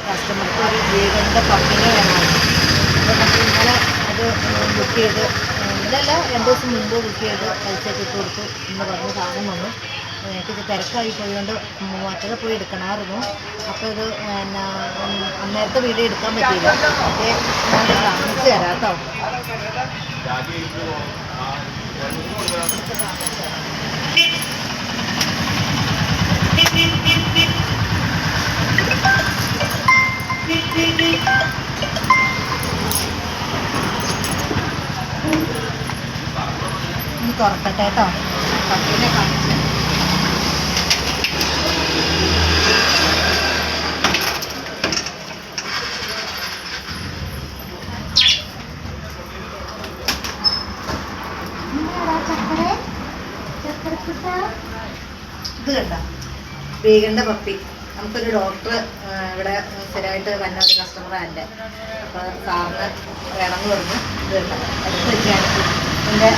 കസ്റ്റമർക്ക് ഒരു വീടിൻ്റെ പപ്പിനെ വേണമായിരുന്നു. അപ്പോൾ നമ്മൾ ഇന്നലെ അത് ബുക്ക് ചെയ്ത്, ഇന്നല്ല 2 ദിവസം മുമ്പ് ബുക്ക് ചെയ്ത് പൈസയൊക്കെ ഇട്ട് കൊടുത്തു. ഇന്ന് പറഞ്ഞ് സാധനം വന്നു. എനിക്ക് തിരക്കായി പോയതുകൊണ്ട് മറ്റത് പോയി എടുക്കണമായിരുന്നു. അപ്പോൾ ഇത് അന്നേരത്തെ വീഡിയോ എടുക്കാൻ പറ്റിയില്ല. പക്ഷേ ഞാൻ കാണിച്ചു തരാം കേട്ടോ. ഇനി തുറക്കട്ടെ കേട്ടോ. പപ്പീനെ കാണിച്ചു. ഇത് കണ്ട വീഗന്റെ പപ്പി. നമുക്കൊരു ഡോക്ടർ ഇവിടെ സ്ഥിരമായിട്ട് വന്ന ഒരു കസ്റ്റമറാണ്. അപ്പോൾ സാറിന് വേണമെന്ന് പറഞ്ഞു. ഇത് കണ്ട അടുത്ത് വെച്ചാണ് എൻ്റെ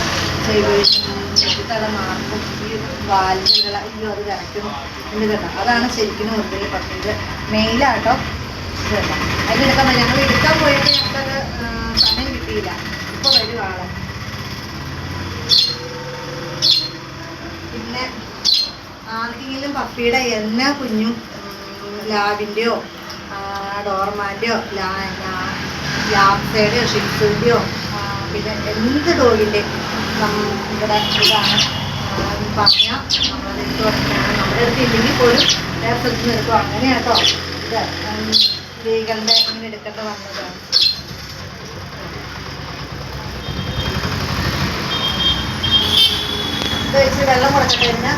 ചെവിത്തട മാർക്കും ഈ വാലിനുള്ള അയ്യോ അത് കറക്റ്റും ഇത് കണ്ട. അതാണ് ശരിക്കും മുറിഞ്ഞ പപ്പി. ഇത് മെയിലാട്ടോ. ഇത് കണ്ട അതിനെടുക്കാൻ പറ്റില്ല. ഞങ്ങൾ എടുക്കാൻ പോയിട്ട് ഞങ്ങൾക്കത് സമയം കിട്ടിയില്ല. ഇപ്പോൾ വരും ആള്. പിന്നെ ആർക്കെങ്കിലും പപ്പിയുടെ എല്ലാ കുഞ്ഞും ലാബിൻ്റെയോ ഡോർമാൻ്റെയോ ലാബ്സയുടെയോ ഷിപ്സിൻ്റെയോ പിന്നെ എന്ത് ഡോഗിൻ്റെ ഇവിടെ ഇതാണ് പറഞ്ഞാൽ നമ്മളെടുത്ത് നമ്മുടെ അടുത്ത് ഇല്ലെങ്കിൽ പോലും വേറെ സ്ഥലത്ത് നിന്ന് എടുക്കും. അങ്ങനെ കേട്ടോ. ഇത് സ്ത്രീകളുടെ ഇങ്ങനെ എടുക്കേണ്ട വന്നതാണ്. ഇത് വെച്ച് വെള്ളം കൊടുക്കട്ടെ.